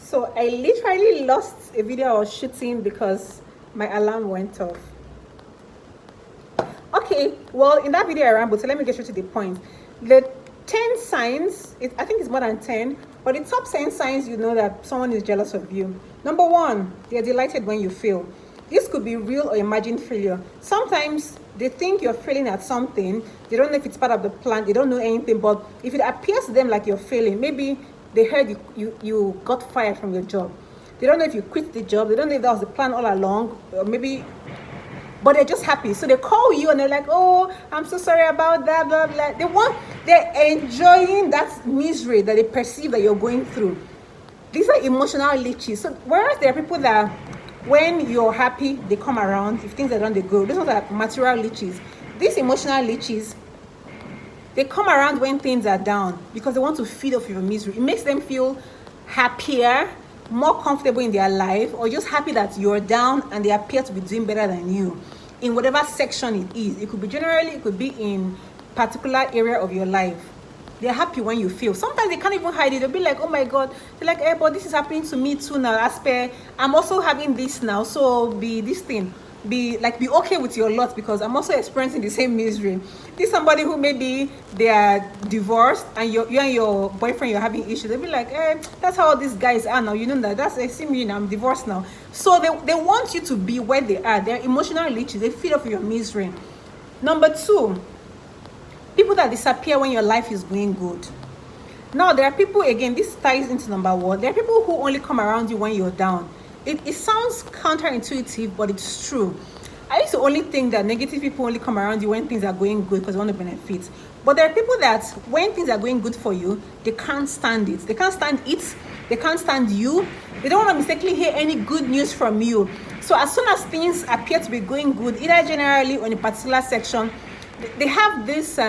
So I literally lost a video I was shooting because my alarm went off. Okay, well, in that video I rambled, so let me get straight to the point. The 10 signs, I think it's more than 10, but the top 10 signs you know that someone is jealous of you. Number one, they're delighted when you fail. This could be real or imagined failure. Sometimes they think you're failing at something. They don't know if it's part of the plan. They don't know anything, but if it appears to them like you're failing, maybe they heard you got fired from your job. They don't know if you quit the job. They don't know if that was the plan all along, or maybe, but they're just happy. So they call you and they're like, oh, I'm so sorry about that, blah, blah. They're enjoying that misery that they perceive that you're going through. These are emotional leeches. So whereas there are people that when you're happy, they come around. If things are done, they go. These ones are material leeches. These emotional leeches, they come around when things are down because they want to feed off your misery. It makes them feel happier, more comfortable in their life, or just happy that you're down and they appear to be doing better than you in whatever section it is. It could be generally, it could be in particular area of your life. They're happy when you feel. Sometimes they can't even hide it. They'll be like, oh my God. They're like, hey, but this is happening to me too now. As per, I'm also having this now. So be this thing. Be okay with your lot because I'm also experiencing the same misery. This is somebody who maybe they are divorced and you and your boyfriend, you're having issues. They'll be like, hey, that's how these guys are now. You know that. I see me now. I'm divorced now. So they want you to be where they are. They're emotional leeches. They feed off your misery. Number two, people that disappear when your life is going good. Now, there are people, again, this ties into number one. There are people who only come around you when you're down. It sounds counterintuitive, but it's true. I used to only think that negative people only come around you when things are going good because they want to benefit. But there are people that when things are going good for you, they can't stand it. They can't stand it. They can't stand you. They don't want to mistakenly hear any good news from you. So as soon as things appear to be going good, either generally or in a particular section, they have this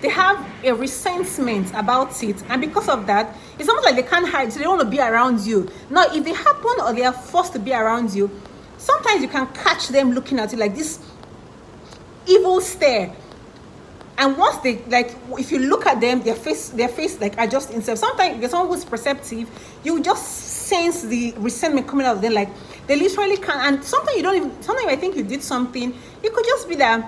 they have a resentment about it, and because of that, it's almost like they can't hide, so they don't want to be around you. Now, if they happen or they are forced to be around you, sometimes you can catch them looking at you like this evil stare, and once they, like, if you look at them, their face like adjusts itself. Sometimes if you're someone who's perceptive, you just sense the resentment coming out of them, like they literally can't. And sometimes you don't even, sometimes I think you did something, it could just be that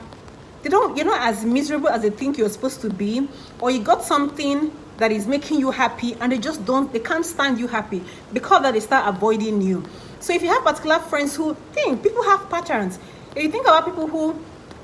you're not as miserable as they think you're supposed to be, or you got something that is making you happy and they can't stand you happy, because that they start avoiding you. So if you have particular friends who people have patterns. If you think about people who,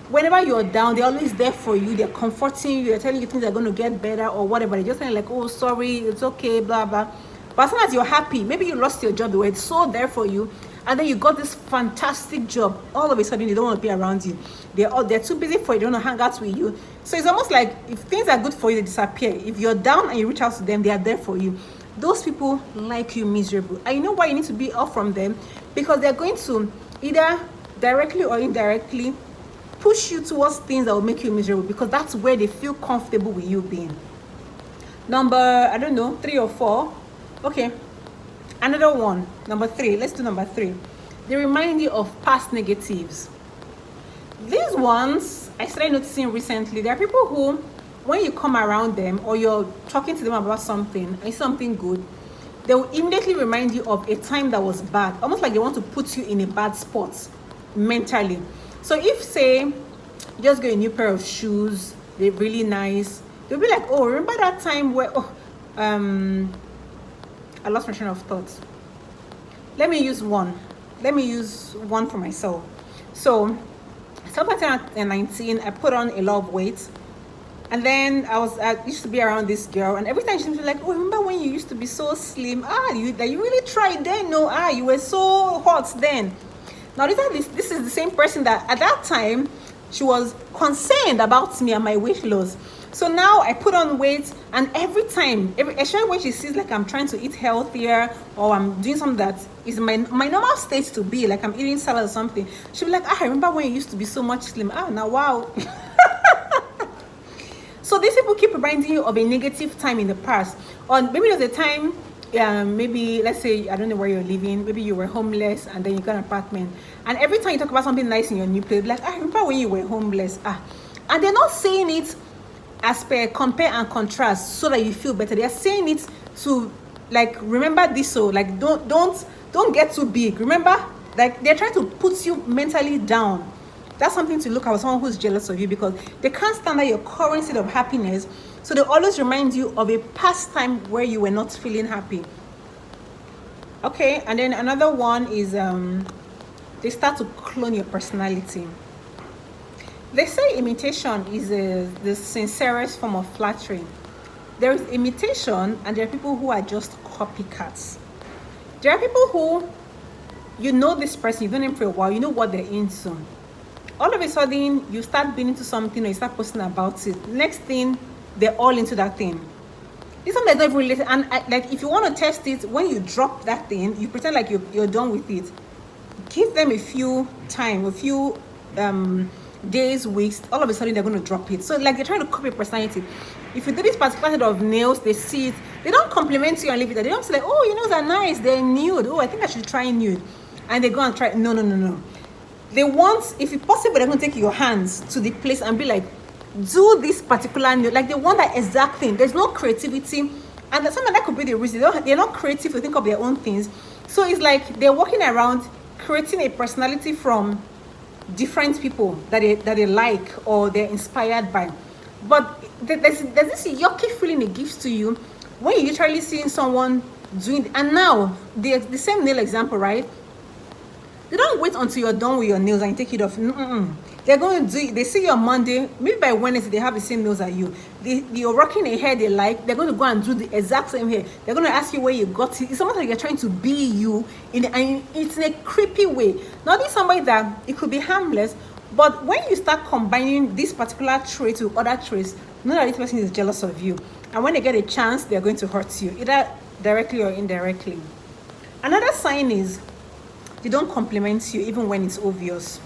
whenever you're down, they're always there for you, they're comforting you, they're telling you things are going to get better or whatever. They're just saying like, oh, sorry, it's okay, blah, blah. But as soon as you're happy, maybe you lost your job, they were so there for you, and then you got this fantastic job, all of a sudden they don't want to be around you. They're too busy for you, they don't want to hang out with you. So it's almost like if things are good for you, they disappear. If you're down and you reach out to them, they are there for you. Those people like you miserable. And you know why you need to be off from them? Because they're going to either directly or indirectly push you towards things that will make you miserable, because that's where they feel comfortable with you being. Number, I don't know, 3 or 4. Okay. Another one, number 3. Let's do number 3. They remind you of past negatives. These ones I started noticing recently. There are people who, when you come around them or you're talking to them about something and something good, they will immediately remind you of a time that was bad, almost like they want to put you in a bad spot mentally. So if, say, you just get a new pair of shoes, they're really nice, they'll be like, oh, remember that time where I lost my train of thought. Let me use one for myself. So sometime at 19, I put on a lot of weight, and then I used to be around this girl, and every time she was like, oh, remember when you used to be so slim? You really tried then. No, you were so hot then. Now this is the same person that at that time she was concerned about me and my weight loss. So now I put on weight, and especially when she sees like I'm trying to eat healthier or I'm doing something that is my normal state to be, like I'm eating salad or something, she'll be like, I remember when you used to be so much slim. Now wow. So these people keep reminding you of a negative time in the past, or maybe there's a time, maybe let's say, I don't know where you're living, maybe you were homeless and then you got an apartment, and every time you talk about something nice in your new place, like, I remember when you were homeless. And they're not saying it as per compare and contrast so that you feel better. They are saying it to like, remember this, so like don't get too big. Remember, like, they're trying to put you mentally down. That's something to look at with someone who's jealous of you, because they can't stand at your current state of happiness, so they always remind you of a past time where you were not feeling happy. Okay, and then another one is they start to clone your personality. They say imitation is the sincerest form of flattery. There is imitation, and there are people who are just copycats. There are people who, you know this person, you've known him for a while, you know what they're into. All of a sudden, you start being into something, or you start posting about it. Next thing, they're all into that thing. This one that's not even related. And like, if you want to test it, when you drop that thing, you pretend like you're done with it. Give them a few days, weeks, all of a sudden they're going to drop it. So like, they're trying to copy personality. If you do this particular set of nails, they see it, they don't compliment you and leave it there. They don't say like, oh, your nails are nice, they're nude, oh, I think I should try nude, and they go and try. No. They want, if it's possible, they're going to take your hands to the place and be like, do this particular nail. Like, they want that exact thing. There's no creativity, and sometimes that could be the reason. They're not creative to think of their own things. So it's like they're walking around creating a personality from different people that they like or they're inspired by. But there's this yucky feeling it gives to you when you're literally seeing someone doing. And now the same nail example, right? They don't wait until you're done with your nails and you take it off. They're going to do it. They see you on Monday, maybe by Wednesday they have the same nails as you. You're rocking a hair they like, they're going to go and do the exact same hair. They're going to ask you where you got it. It's almost like you're trying to be you, and it's in a creepy way. Not in somebody that it could be harmless, but when you start combining this particular trait with other traits, know that this person is jealous of you. And when they get a chance, they're going to hurt you, either directly or indirectly. Another sign is they don't compliment you even when it's obvious.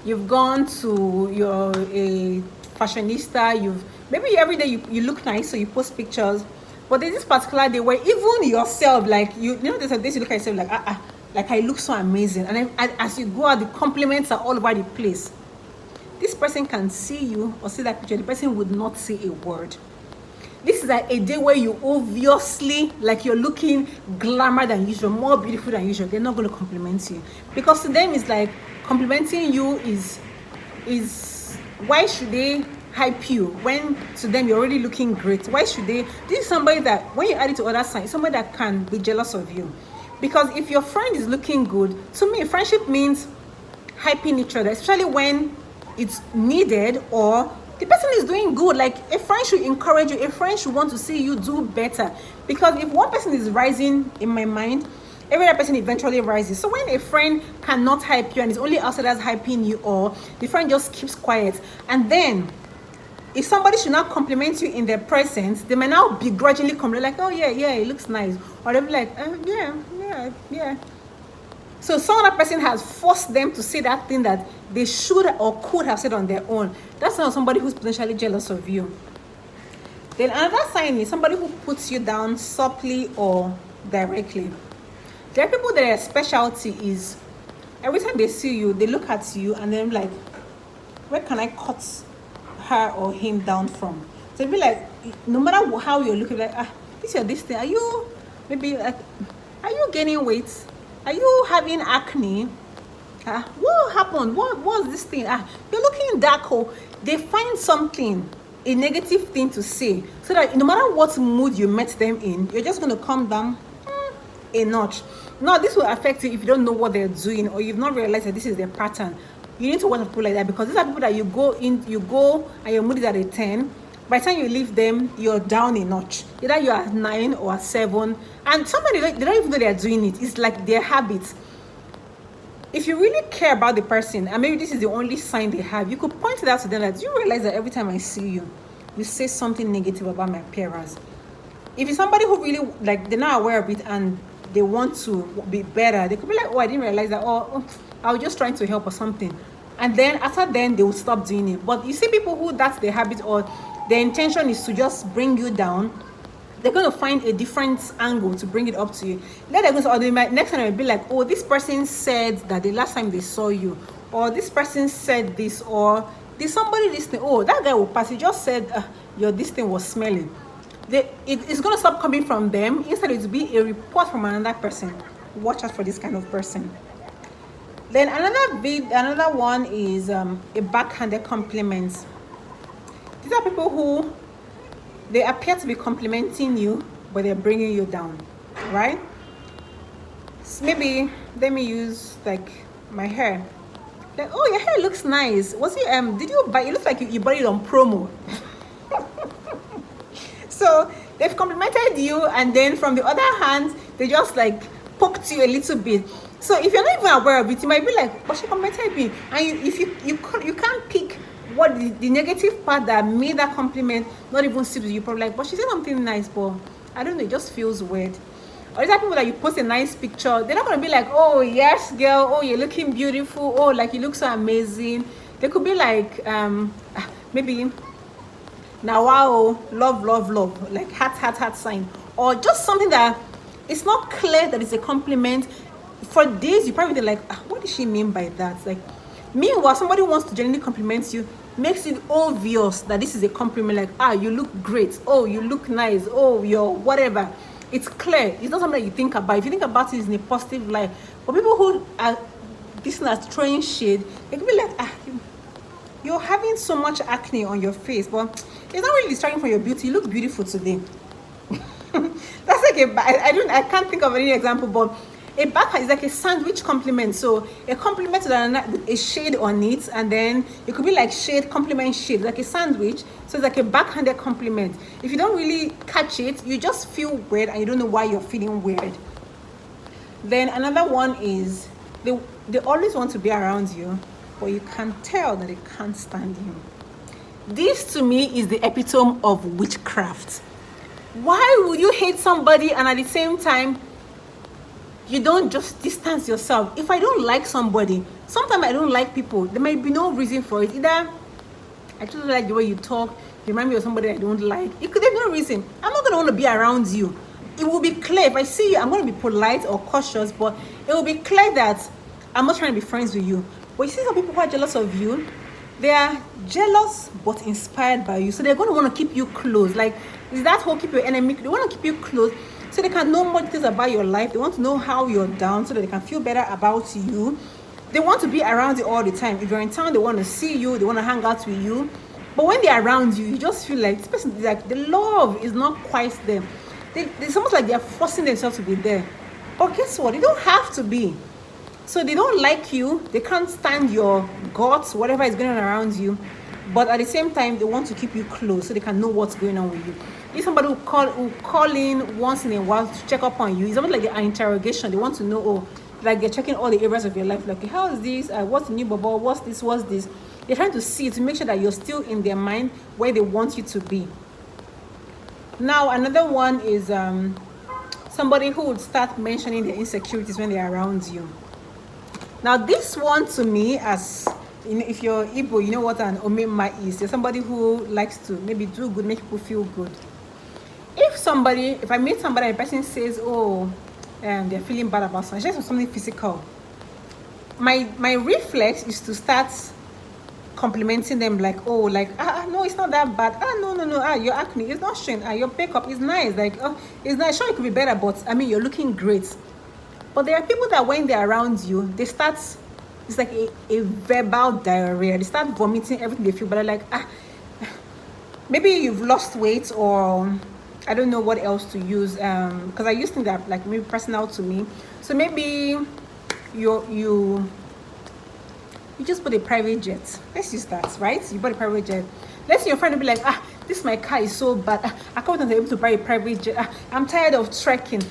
You've gone to, you're a fashionista, maybe every day you look nice, so you post pictures, but there's this particular day where even yourself, like, you know, there's a days you look at yourself like, like, I look so amazing, and as you go out, the compliments are all over the place. This person can see you or see that picture, the person would not say a word. This is like a day where you obviously, like, you're looking glamour than usual, more beautiful than usual. They're not going to compliment you, because to them it's like, complimenting you is why should they hype you when to them you're already looking great? Why should they? This is somebody that, when you add it to other signs, somebody that can be jealous of you. Because if your friend is looking good, to me, friendship means hyping each other, especially when it's needed or the person is doing good. Like, a friend should encourage you, a friend should want to see you do better. Because if one person is rising, in my mind, every other person eventually rises. So when a friend cannot hype you and it's only outsiders hyping you, or the friend just keeps quiet, and then if somebody should not compliment you in their presence, they may now begrudgingly compliment, like, oh yeah, it looks nice, or they'll be like, yeah. So some other person has forced them to say that thing that they should or could have said on their own. That's not somebody who's potentially jealous of you. Then another sign is somebody who puts you down subtly or directly. There are people that their specialty is, every time they see you, they look at you and they're like, where can I cut her or him down from? So it'll be like, no matter how you're looking, like, this thing, are you gaining weight? Are you having acne? What happened? What's this thing? You're looking dark. They find something, a negative thing to say, so that no matter what mood you met them in, you're just going to come down a notch. Now, this will affect you if you don't know what they're doing, or you've not realized that this is their pattern. You need to watch people like that, because these are people that you go and your mood is at a 10. By the time you leave them, you're down a notch. Either you're at 9 or at 7. And somebody, they don't even know they're doing it. It's like their habit. If you really care about the person, and maybe this is the only sign they have, you could point it out to them, like, do you realize that every time I see you, you say something negative about my appearance? If it's somebody who really, like, they're not aware of it and they want to be better, they could be like, oh, I didn't realize that, oh, I was just trying to help or something. And then after then, they will stop doing it. But you see people who that's their habit, or their intention is to just bring you down, they're going to find a different angle to bring it up to you. Then they're going to, or they might, next time they'll be like, oh, this person said that the last time they saw you, or this person said this, or did somebody this thing, oh, that guy will pass, he just said your this thing was smelling. it's going to stop coming from them. Instead, it will be a report from another person. Watch out for this kind of person. Then another one is a backhanded compliments. These are people who they appear to be complimenting you, but they're bringing you down, right? So maybe let me use like my hair. Like, oh, your hair looks nice. Was it did you buy it? Looks like you bought it on promo. So they've complimented you, and then from the other hand, they just like poked you a little bit. So if you're not even aware of it, you might be like, but she complimented me. And if you can't pick what the negative part that made that compliment not even sit with you. Probably like, but she said something nice, but I don't know, it just feels weird. Or is that people that you post a nice picture, they're not going to be like, oh yes girl, oh you're looking beautiful, oh like you look so amazing. They could be like maybe now wow, love, like heart sign, or just something that it's not clear that it's a compliment. For days you probably be like, what does she mean by that? Like, meanwhile somebody wants to genuinely compliment you, makes it obvious that this is a compliment, like, you look great, oh you look nice, oh you're whatever. It's clear. It's not something that you think about. If you think about it, it's in a positive light. But people who are this as throwing shade, they can be like, you're having so much acne on your face, but it's not really distracting from your beauty. You look beautiful today. That's like I can't think of any example, but a backhand is like a sandwich compliment. So a compliment with a shade on it, and then it could be like shade, compliment, shade, like a sandwich. So it's like a backhanded compliment. If you don't really catch it, you just feel weird and you don't know why you're feeling weird. Then another one is they always want to be around you, but you can tell that they can't stand you. This to me is the epitome of witchcraft. Why would you hate somebody and at the same time you don't just distance yourself? If I don't like somebody, sometimes I don't like people, there might be no reason for it. Either I just don't like the way you talk, you remind me of somebody I don't like. It could have no reason. I'm not going to want to be around you. It will be clear. If I see you, I'm going to be polite or cautious, but it will be clear that I'm not trying to be friends with you. But you see some people who are jealous of you, they are jealous but inspired by you. So they're going to want to keep you close. Like, is that whole keep your enemy? They want to keep you close so they can know more details about your life. They want to know how you're down so that they can feel better about you. They want to be around you all the time. If you're in town, they want to see you. They want to hang out with you. But when they're around you, you just feel like this person, like the love is not quite there. It's almost like they're forcing themselves to be there. But guess what? They don't have to be. So they don't like you. They can't stand your guts, whatever is going on around you. But at the same time, they want to keep you close so they can know what's going on with you. If somebody will call in once in a while to check up on you, it's almost like an interrogation. They want to know, like they're checking all the areas of your life. Like, how is this? What's the new bubble? What's this? What's this? They're trying to see to make sure that you're still in their mind where they want you to be. Now, another one is somebody who would start mentioning their insecurities when they're around you. Now, this one to me, as if you're Igbo, you know what an omema is. You're somebody who likes to maybe do good, make people feel good. If I meet somebody and the person says, they're feeling bad about something, just something physical, my reflex is to start complimenting them, like, no, it's not that bad. No, your acne is not showing. Your makeup is nice. Like, it's nice. Sure, it could be better, but I mean, you're looking great. But there are people that when they're around you, they start, it's like a verbal diarrhea. They start vomiting everything they feel, but they're like, maybe you've lost weight, or I don't know what else to use. Because I used to think that, like, maybe personal to me. So maybe you just bought a private jet. Let's use that, right? You bought a private jet. Let's say your friend will be like, this my car is so bad. I can't wait until I'm able to buy a private jet. I'm tired of trekking.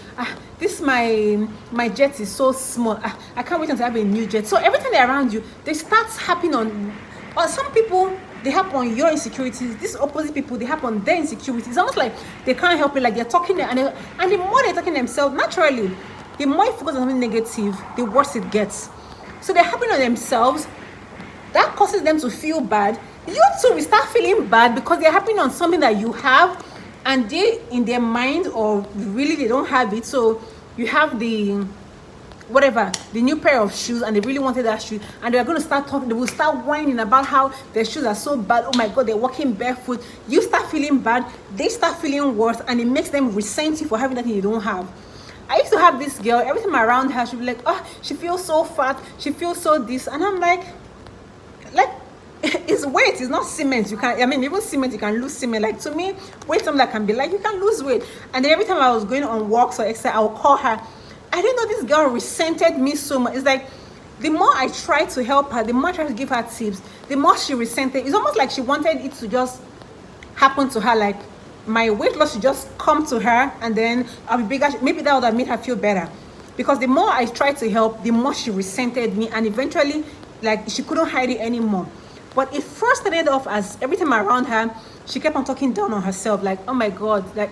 This my jet is so small. I can't wait until I have a new jet. So every time they're around you, they start happening on, or some people, they happen on your insecurities. These opposite people, they happen on their insecurities. It's almost like they can't help it. Like they're talking, and the more they're talking themselves, naturally, the more you focus on something negative, the worse it gets. So they're happening on themselves. That causes them to feel bad. You too will start feeling bad because they're happening on something that you have, and they in their mind, or really they don't have it. So you have the whatever, the new pair of shoes, and they really wanted that shoe, and they're going to start talking, they will start whining about how their shoes are so bad. Oh my god, they're walking barefoot. You start feeling bad, they start feeling worse, and it makes them resent you for having that thing you don't have. I used to have this girl, every time around her, she'd be like, oh, she feels so fat, she feels so this, and I'm like it's weight, it's not cement. You can, I mean, even cement, you can lose cement. Like, to me, weight something that can be like, you can lose weight. And then every time I was going on walks or exercise, I would call her. I didn't know this girl resented me so much. It's like, the more I tried to help her, the more I tried to give her tips, the more she resented. It's almost like she wanted it to just happen to her, like my weight loss should just come to her, and then I'll be bigger. Maybe that would have made her feel better. Because the more I tried to help, the more she resented me, and eventually, like, she couldn't hide it anymore. But it first started off as every time around her, she kept on talking down on herself, like, oh my god, like,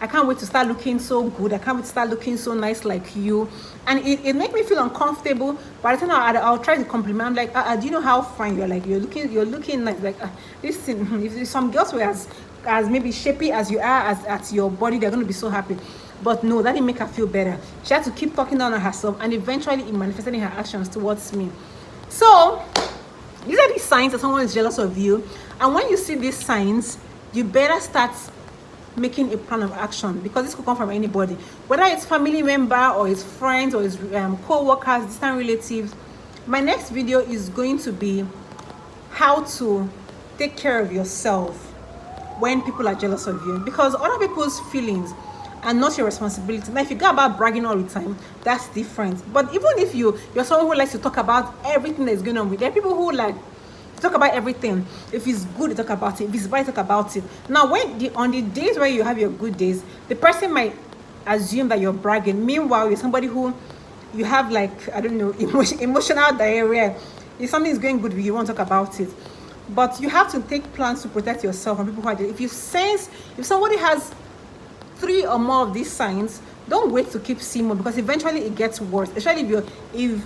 I can't wait to start looking so good, I can't wait to start looking so nice like you. And it made me feel uncomfortable. By the time I'll try to compliment, I'm like, do you know how fine you're? Like, you're looking nice. Like, listen, if some girls were as maybe shapy as you are at your body, they're going to be so happy. But no, that didn't make her feel better. She had to keep talking down on herself, and eventually it manifested in her actions towards me. So these are the signs that someone is jealous of you. And when you see these signs, you better start making a plan of action, because this could come from anybody, whether it's family member or it's friends or it's co-workers, distant relatives. My next video is going to be how to take care of yourself when people are jealous of you, because other people's feelings are not your responsibility. Now, if you go about bragging all the time, that's different. But even if you're someone who likes to talk about everything that's going on with, there are people who like to talk about everything. If it's good, they talk about it. If it's bad, talk about it. Now, on the days where you have your good days, the person might assume that you're bragging. Meanwhile, you're somebody who you have, like, I don't know, emotional diarrhea. If something is going good, you won't talk about it. But you have to take plans to protect yourself from people who are jealous. If somebody has 3 or more of these signs, don't wait to keep seeing more, because eventually it gets worse. Especially if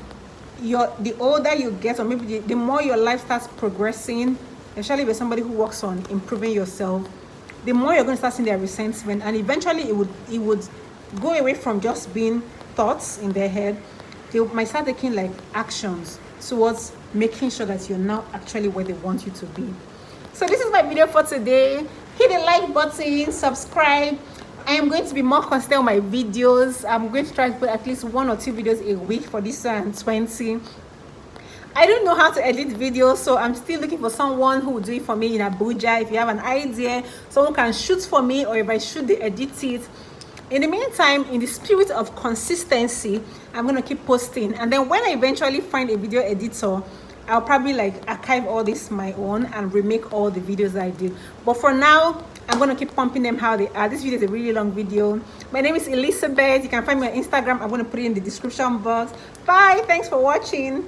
you're the older you get, or maybe the more your life starts progressing, especially if you're somebody who works on improving yourself, the more you're going to start seeing their resentment, and eventually it would go away from just being thoughts in their head. They might start taking like actions towards making sure that you're now actually where they want you to be. So this is my video for today. Hit the like button, subscribe. I am going to be more consistent on my videos. I'm going to try to put at least 1 or 2 videos a week for this 2020. I don't know how to edit videos, so I'm still looking for someone who will do it for me in Abuja. If you have an idea, someone can shoot for me, or if I shoot, they edit it. In the meantime, in the spirit of consistency, I'm going to keep posting. And then when I eventually find a video editor, I'll probably like archive all this my own and remake all the videos I did. But for now, I'm going to keep pumping them how they are. This video is a really long video. My name is Elizabeth. You can find me on Instagram. I'm going to put it in the description box. Bye. Thanks for watching.